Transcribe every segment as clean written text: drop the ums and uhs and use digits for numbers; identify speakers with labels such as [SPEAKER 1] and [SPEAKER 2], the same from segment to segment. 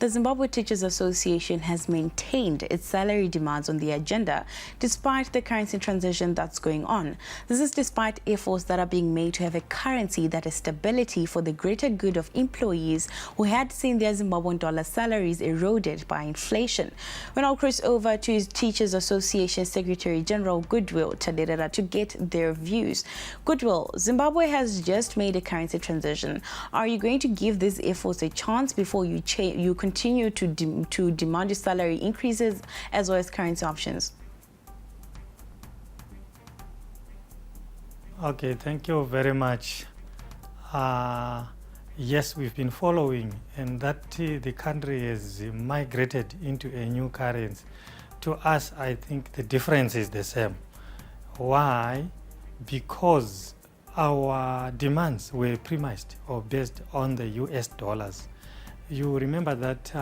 [SPEAKER 1] The Zimbabwe Teachers Association has maintained its salary demands on the agenda despite the currency transition that's going on. This is despite efforts that are being made to have a currency that is stability for the greater good of employees who had seen their Zimbabwean dollar salaries eroded by inflation. We'll now cross over to Teachers Association Secretary General Goodwill Tadera to get their views. Goodwill, Zimbabwe has just made a currency transition. Are you going to give these efforts a chance before you continue to demand your salary increases as well as currency options?
[SPEAKER 2] Okay, thank you very much. Yes, we've been following, and that the country has migrated into a new currency. To us, I think the difference is the same. Why? Because our demands were premised or based on the US dollars. You remember that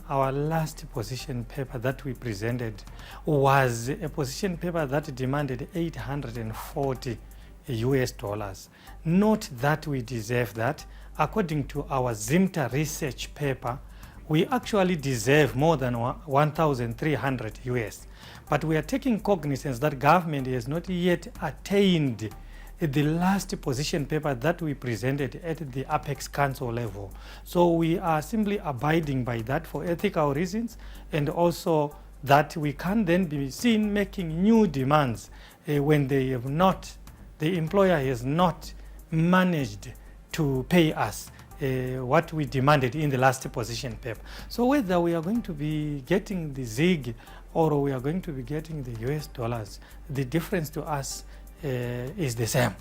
[SPEAKER 2] our last position paper that we presented was a position paper that demanded 840 US dollars. Not that we deserve that. According to our ZIMTA research paper, we actually deserve more than 1,300 US. But we are taking cognizance that government has not yet attained the last position paper that we presented at the Apex Council level. So we are simply abiding by that for ethical reasons, and also that we can then be seen making new demands when they have not, the employer has not managed to pay us what we demanded in the last position paper. So whether we are going to be getting the ZIG or we are going to be getting the US dollars, the difference to us is the same.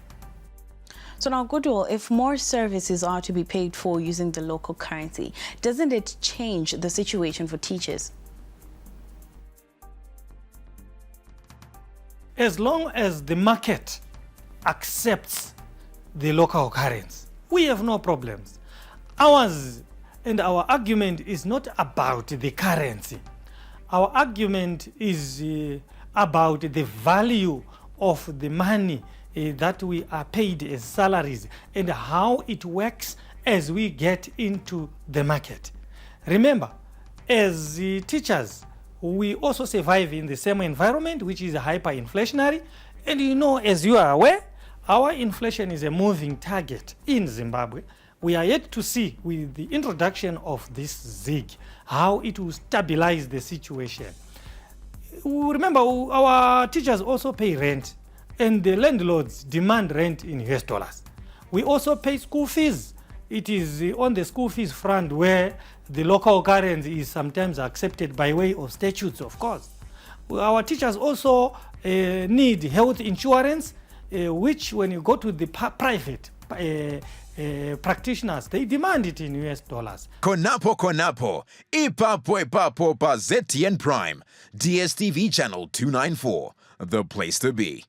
[SPEAKER 1] So now, Goodwill, if more services are to be paid for using the local currency, doesn't it change the situation for teachers?
[SPEAKER 2] As long as the market accepts the local currency, we have no problems. Ours and our argument is not about the currency. Our argument is about the value of the money that we are paid as salaries and how it works as we get into the market. Remember, as teachers, we also survive in the same environment, which is hyperinflationary. And you know, as you are aware, our inflation is a moving target in Zimbabwe. We are yet to see, with the introduction of this ZIG, how it will stabilize the situation. Remember, our teachers also pay rent, and the landlords demand rent in US dollars. We also pay school fees. It is on the school fees front where the local currency is sometimes accepted by way of statutes, of course. Our teachers also need health insurance, which when you go to the private practitioners, they demand it in US dollars.
[SPEAKER 3] Konapo, ipapo pa ZTN Prime, DSTV channel 294, the place to be.